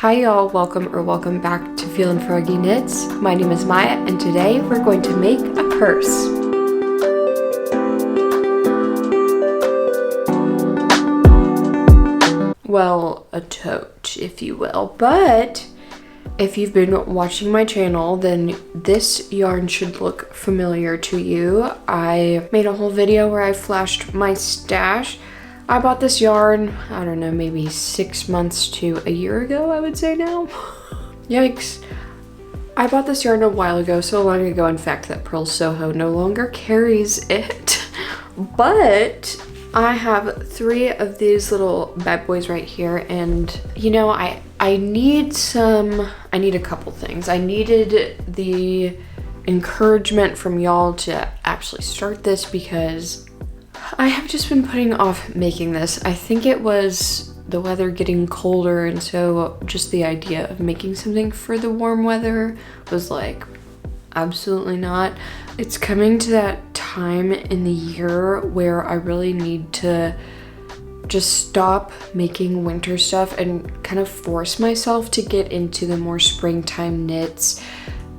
Hi y'all, welcome back to Feelin' Froggy Knits. My name is Maya and today we're going to make a purse. Well, a tote, if you will, but if you've been watching my channel, then this yarn should look familiar to you. I made a whole video where I flashed my stash. I bought this yarn, I don't know, maybe 6 months to a year ago, I would say now. Yikes. I bought this yarn a while ago, so long ago, in fact, that Purl Soho no longer carries it. But I have 3 of these little bad boys right here, and you know, I need a couple things. I needed the encouragement from y'all to actually start this because I have just been putting off making this. I think it was the weather getting colder, and so just the idea of making something for the warm weather was like, absolutely not. It's coming to that time in the year where I really need to just stop making winter stuff and kind of force myself to get into the more springtime knits,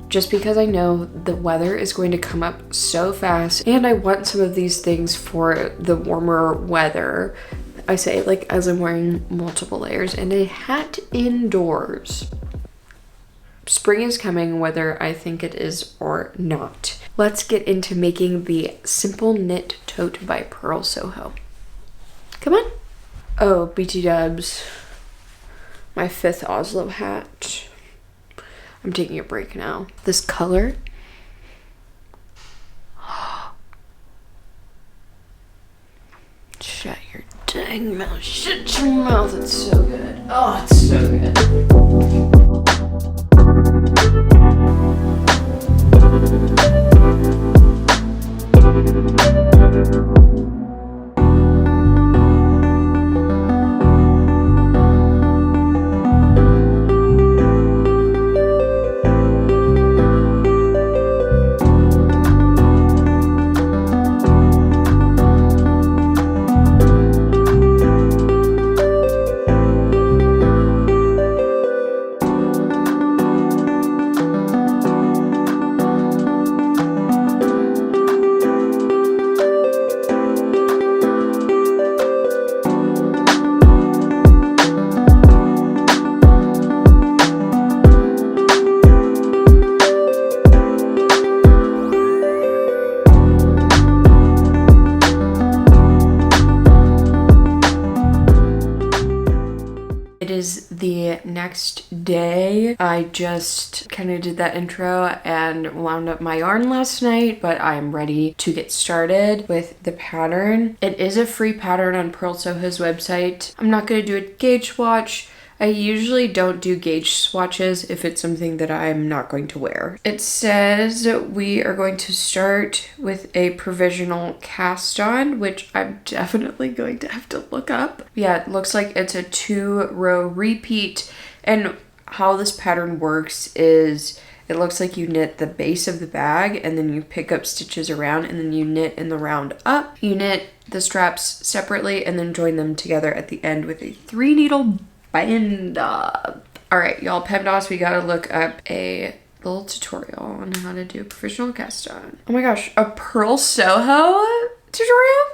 just because I know the weather is going to come up so fast and I want some of these things for the warmer weather. I say like as I'm wearing multiple layers and a hat indoors. Spring is coming whether I think it is or not. Let's get into making the Simple Knit Tote by Purl Soho. Come on. Oh, BT dubs. My 5th Oslo hat. I'm taking a break now. This color. Shut your dang mouth. Shut your mouth. It's so good. Oh, it's so good. The next day, I just kind of did that intro and wound up my yarn last night, but I'm ready to get started with the pattern. It is a free pattern on Purl Soho's website. I'm not going to do a gauge swatch. I usually don't do gauge swatches if it's something that I'm not going to wear. It says we are going to start with a provisional cast on, which I'm definitely going to have to look up. Yeah, it looks like it's a 2-row repeat, and how this pattern works is it looks like you knit the base of the bag and then you pick up stitches around and then you knit in the round up. You knit the straps separately and then join them together at the end with a 3-needle bind up. All right, y'all, PEMDAS, we gotta look up a little tutorial on how to do a professional cast on. Oh my gosh, a Purl Soho tutorial?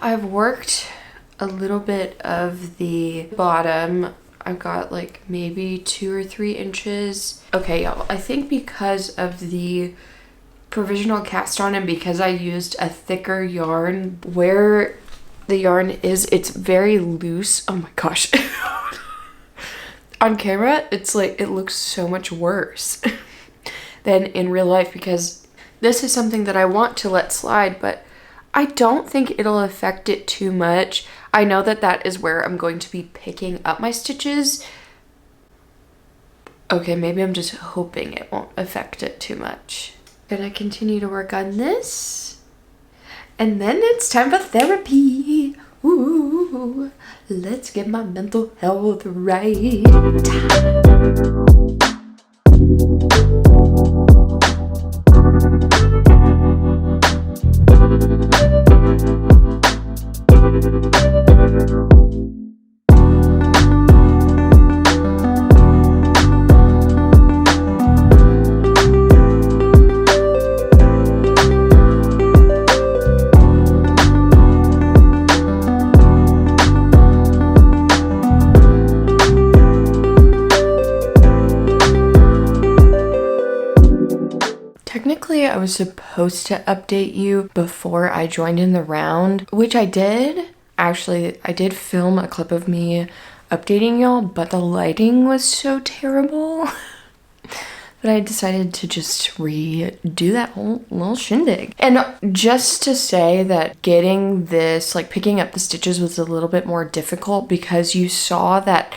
I've worked a little bit of the bottom. I've got like maybe 2 or 3 inches. Okay, y'all, I think because of the provisional cast on and because I used a thicker yarn, where the yarn is, it's very loose. Oh my gosh. On camera, it's like, it looks so much worse than in real life, because this is something that I want to let slide, but I don't think it'll affect it too much. I know that that is where I'm going to be picking up my stitches. Okay, maybe I'm just hoping it won't affect it too much. Gonna continue to work on this. And then it's time for therapy. Ooh, let's get my mental health right. Technically, I was supposed to update you before I joined in the round, which I did. Actually, I did film a clip of me updating y'all, but the lighting was so terrible that I decided to just redo that whole little shindig. And just to say that getting this, like picking up the stitches, was a little bit more difficult because you saw that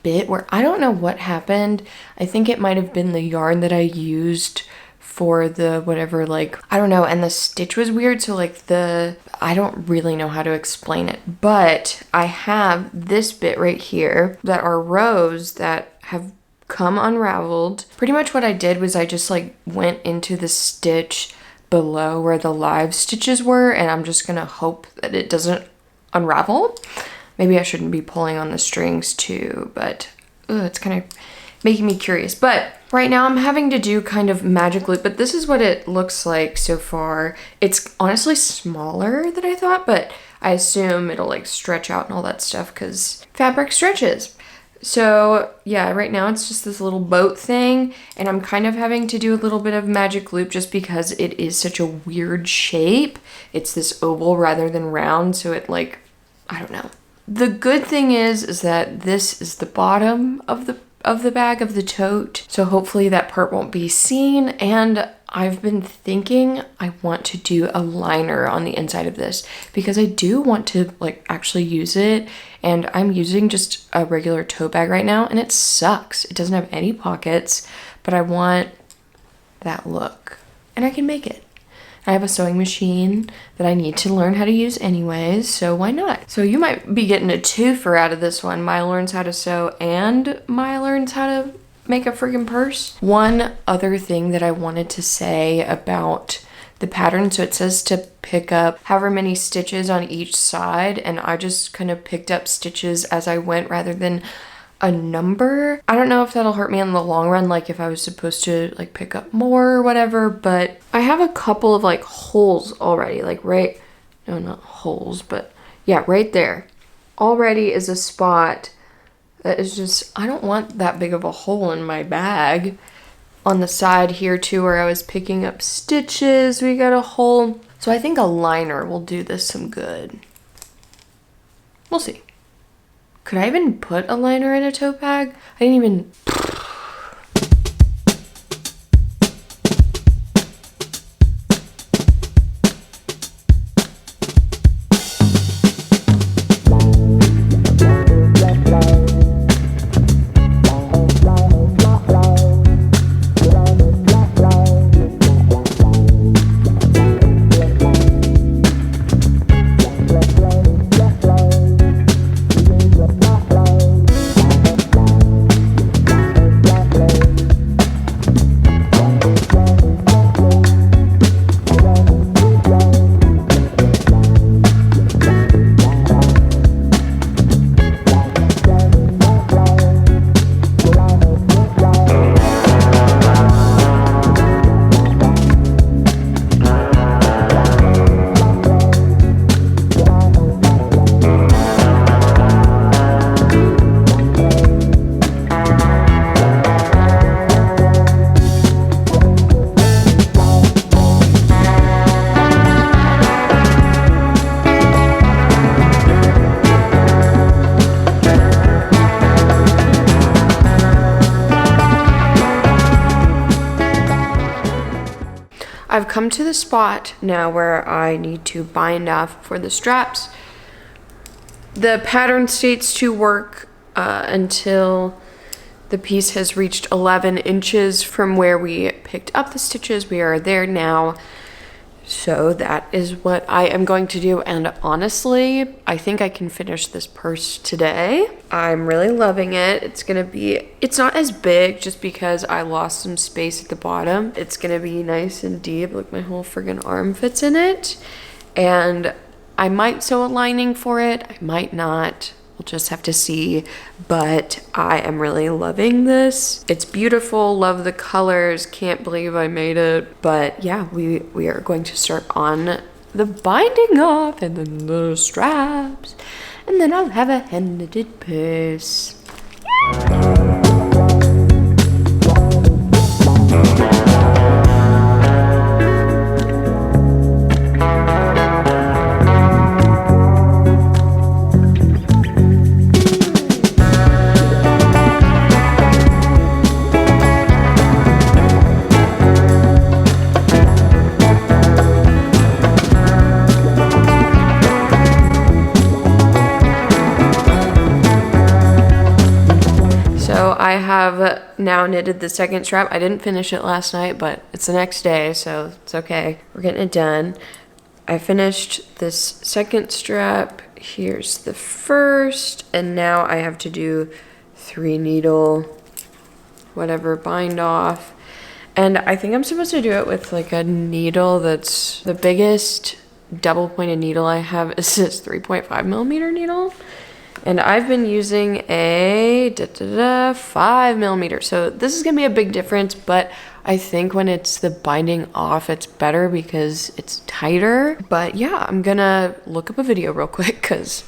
bit where I don't know what happened. I think it might have been the yarn that I used for the whatever, like, I don't know, and the stitch was weird, so like I don't really know how to explain it, but I have this bit right here that are rows that have come unraveled. Pretty much what I did was I just like went into the stitch below where the live stitches were, and I'm just gonna hope that it doesn't unravel. Maybe I shouldn't be pulling on the strings too, but it's kind of making me curious. But right now I'm having to do kind of magic loop, but this is what it looks like so far. It's honestly smaller than I thought, but I assume it'll like stretch out and all that stuff because fabric stretches. So yeah, right now it's just this little boat thing, and I'm kind of having to do a little bit of magic loop just because it is such a weird shape. It's this oval rather than round, so it like, I don't know. The good thing is that this is the bottom of the bag of the tote, so hopefully that part won't be seen. And I've been thinking I want to do a liner on the inside of this because I do want to like actually use it, and I'm using just a regular tote bag right now and it sucks. It doesn't have any pockets, but I want that look and I can make it. I have a sewing machine that I need to learn how to use anyways, so why not? So you might be getting a twofer out of this one. Maya learns how to sew and Maya learns how to make a friggin' purse. One other thing that I wanted to say about the pattern, so it says to pick up however many stitches on each side, and I just kind of picked up stitches as I went rather than a number. I don't know if that'll hurt me in the long run, like if I was supposed to like pick up more or whatever, but I have a couple of like holes already, like right, no, not holes, but yeah, right there already is a spot that is just, I don't want that big of a hole in my bag. On the side here too, where I was picking up stitches, we got a hole. So I think a liner will do this some good. We'll see. Could I even put a liner in a tote bag? I didn't even... I've come to the spot now where I need to bind off for the straps. The pattern states to work until the piece has reached 11 inches from where we picked up the stitches. We are there now. So that is what I am going to do. And honestly, I think I can finish this purse today. I'm really loving it. It's not as big just because I lost some space at the bottom. It's gonna be nice and deep. Look, my whole friggin' arm fits in it. And I might sew a lining for it. I might not. We'll just have to see, but I am really loving this. It's beautiful, love the colors, can't believe I made it. But yeah, we are going to start on the binding off and then the straps, and then I'll have a hand-knitted purse. I have now knitted the second strap. I didn't finish it last night, but it's the next day, so it's okay. We're getting it done. I finished this second strap. Here's the first, and now I have to do 3 needle, whatever, bind off. And I think I'm supposed to do it with like a needle that's the biggest double pointed needle I have is this 3.5 millimeter needle. And I've been using a 5 millimeter. So this is gonna be a big difference, but I think when it's the binding off, it's better because it's tighter. But yeah, I'm gonna look up a video real quick because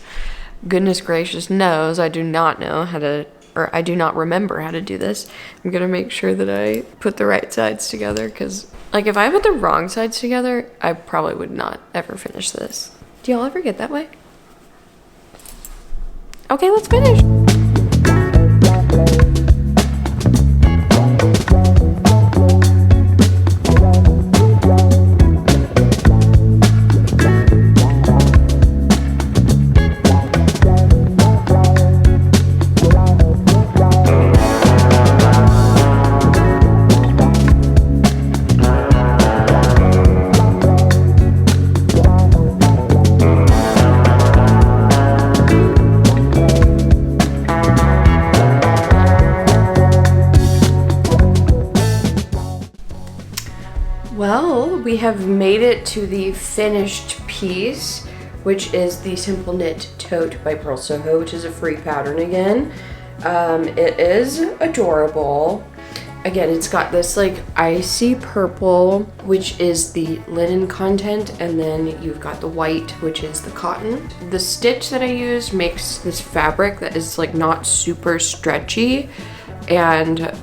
goodness gracious knows I do not know how to, or I do not remember how to do this. I'm gonna make sure that I put the right sides together because like if I put the wrong sides together, I probably would not ever finish this. Do y'all ever get that way? Okay, let's finish. Well, we have made it to the finished piece, which is the Simple Knit Tote by Purl Soho, which is a free pattern again. It is adorable. Again, it's got this like icy purple, which is the linen content, and then you've got the white, which is the cotton. The stitch that I used makes this fabric that is like not super stretchy and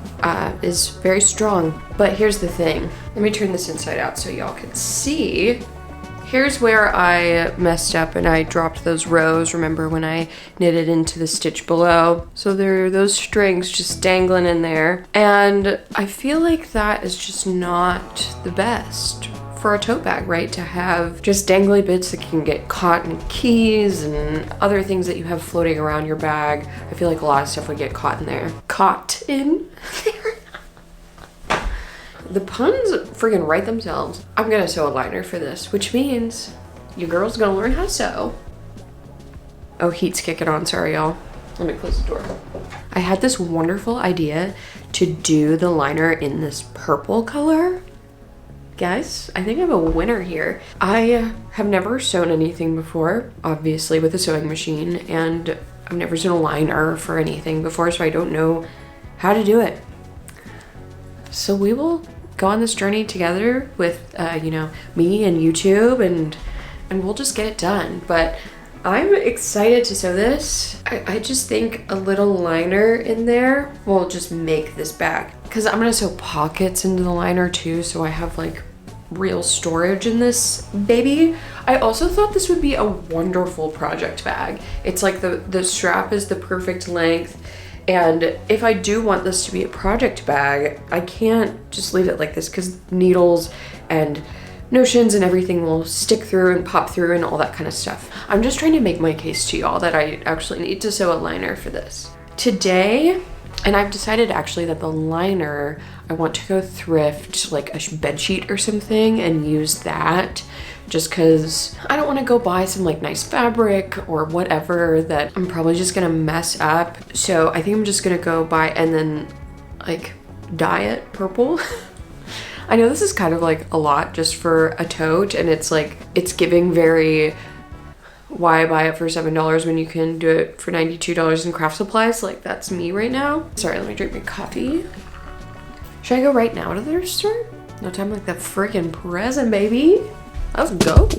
is very strong. But here's the thing. Let me turn this inside out so y'all can see. Here's where I messed up and I dropped those rows. Remember when I knitted into the stitch below? So there are those strings just dangling in there. And I feel like that is just not the best for a tote bag, right? To have just dangly bits that can get caught in keys and other things that you have floating around your bag. I feel like a lot of stuff would get caught in there. Caught in there. The puns friggin' write themselves. I'm gonna sew a liner for this, which means your girl's gonna learn how to sew. Oh, heat's kicking on, sorry y'all. Let me close the door. I had this wonderful idea to do the liner in this purple color. Guys, I think I have a winner here. I have never sewn anything before, obviously with a sewing machine, and I've never sewn a liner for anything before, so I don't know how to do it. So we will go on this journey together with, you know, me and YouTube, and we'll just get it done. But I'm excited to sew this. I just think a little liner in there will just make this bag. Because I'm gonna sew pockets into the liner too, so I have like real storage in this baby. I also thought this would be a wonderful project bag. It's like the strap is the perfect length. And if I do want this to be a project bag, I can't just leave it like this because needles and notions and everything will stick through and pop through and all that kind of stuff. I'm just trying to make my case to y'all that I actually need to sew a liner for this. Today, and I've decided actually that the liner, I want to go thrift like a bed sheet or something and use that, just because I don't want to go buy some like nice fabric or whatever that I'm probably just gonna mess up. So I think I'm just gonna go buy and then like dye it purple. I know this is kind of like a lot just for a tote, and it's like, it's giving very, why buy it for $7 when you can do it for $92 in craft supplies? Like, that's me right now. Sorry, let me drink my coffee. Should I go right now to the thrift store? No time like that freaking present, baby. Let's go.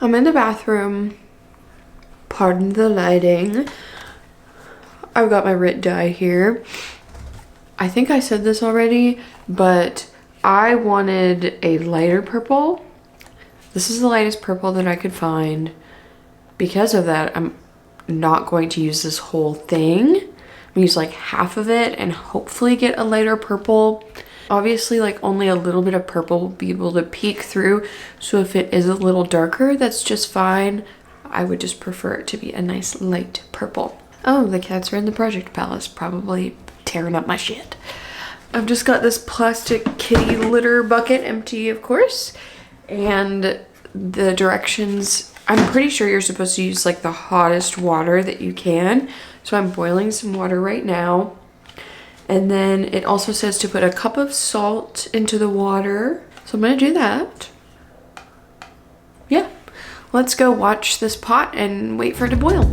I'm in the bathroom, pardon the lighting. I've got my Rit dye here. I think I said this already, but I wanted a lighter purple. This is the lightest purple that I could find. Because of that, I'm not going to use this whole thing. I'm gonna use like half of it and hopefully get a lighter purple. Obviously, like only a little bit of purple will be able to peek through. So if it is a little darker, that's just fine. I would just prefer it to be a nice light purple. Oh, the cats are in the project palace, probably tearing up my shit. I've just got this plastic kitty litter bucket, empty of course. And the directions, I'm pretty sure you're supposed to use like the hottest water that you can. So I'm boiling some water right now. And then it also says to put a cup of salt into the water. So I'm gonna do that. Yeah, let's go watch this pot and wait for it to boil.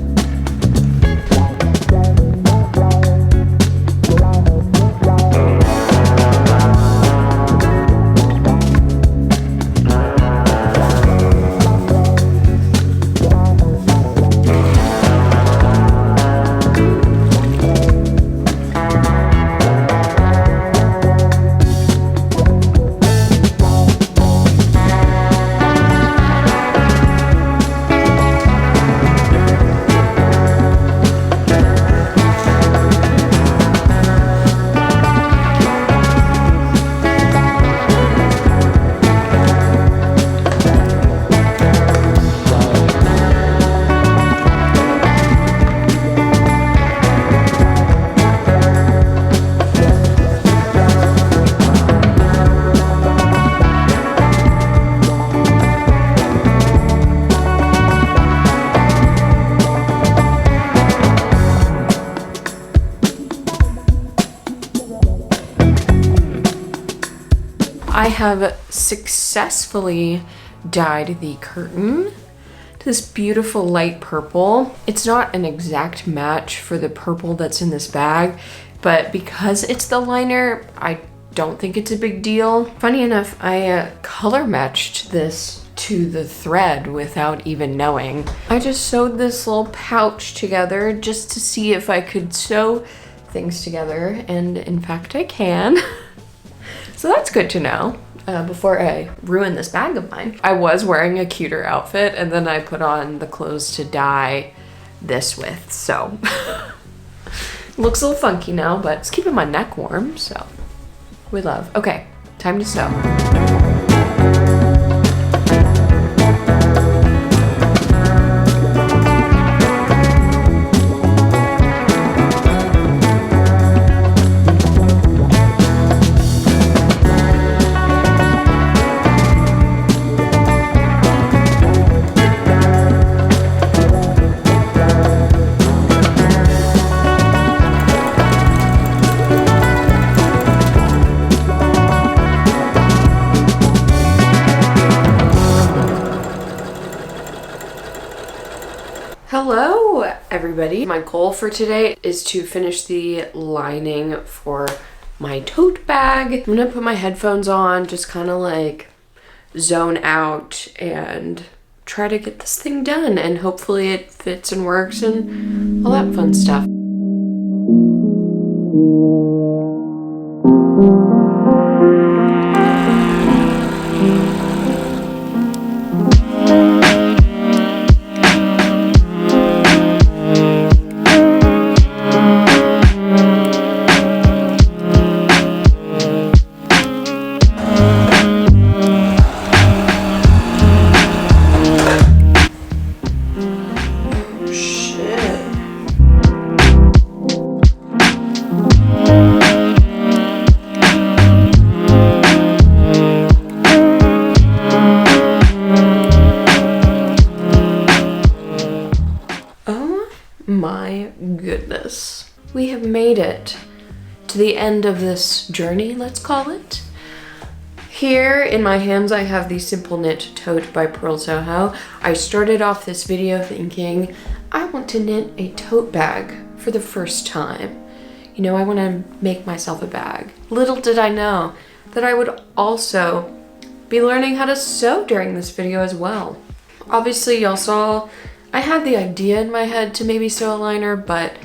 I have successfully dyed the curtain to this beautiful light purple. It's not an exact match for the purple that's in this bag, but because it's the liner, I don't think it's a big deal. Funny enough, I color matched this to the thread without even knowing. I just sewed this little pouch together just to see if I could sew things together, and in fact I can. So that's good to know before I ruin this bag of mine. I was wearing a cuter outfit and then I put on the clothes to dye this with, so looks a little funky now, but it's keeping my neck warm, so we love. Okay, time to sew. Hello everybody. My goal for today is to finish the lining for my tote bag. I'm gonna put my headphones on, just kind of like zone out and try to get this thing done, and hopefully it fits and works and all that fun stuff. My goodness. We have made it to the end of this journey, let's call it. Here in my hands I have the Simple Knit Tote by Purl Soho. I started off this video thinking I want to knit a tote bag for the first time. You know, I want to make myself a bag. Little did I know that I would also be learning how to sew during this video as well. Obviously y'all saw I had the idea in my head to maybe sew a liner, but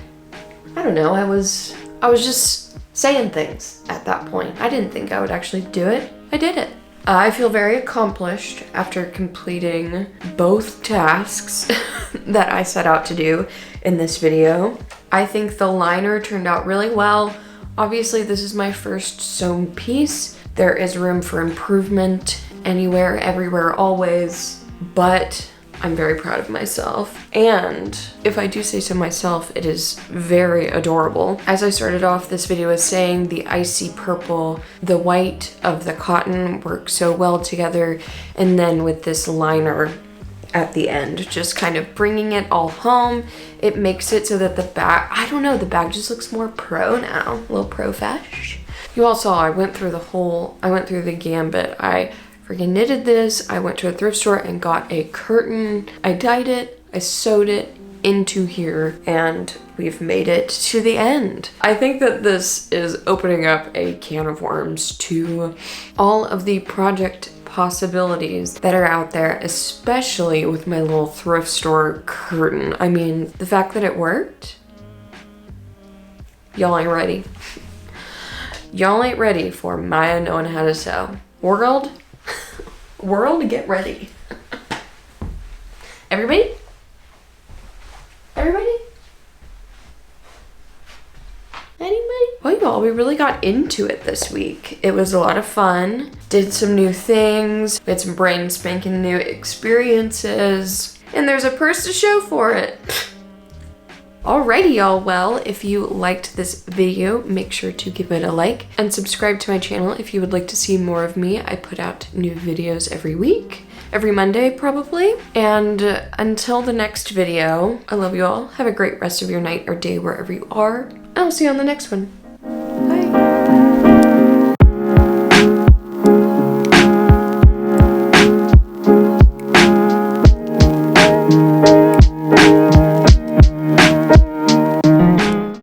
I don't know, I was just saying things at that point. I didn't think I would actually do it. I did it. I feel very accomplished after completing both tasks that I set out to do in this video. I think the liner turned out really well. Obviously, this is my first sewn piece. There is room for improvement anywhere, everywhere, always, but I'm very proud of myself. And if I do say so myself, it is very adorable. As I started off this video as saying, the icy purple, the white of the cotton work so well together. And then with this liner at the end, just kind of bringing it all home, it makes it so that the bag, I don't know, the bag just looks more pro now, a little pro-fesh. You all saw I went through the gambit. I freaking knitted this. I went to a thrift store and got a curtain. I dyed it, I sewed it into here, and we've made it to the end. I think that this is opening up a can of worms to all of the project possibilities that are out there, especially with my little thrift store curtain. I mean, the fact that it worked, y'all ain't ready. Y'all ain't ready for Maya knowing how to sew. World, get ready. Everybody? Anybody? Well, y'all, we really got into it this week. It was a lot of fun. Did some new things. We had some brand spanking new experiences. And there's a purse to show for it. Alrighty, y'all. Well, if you liked this video, make sure to give it a like and subscribe to my channel if you would like to see more of me. I put out new videos every week, every Monday probably. And until the next video, I love you all. Have a great rest of your night or day wherever you are. And I'll see you on the next one.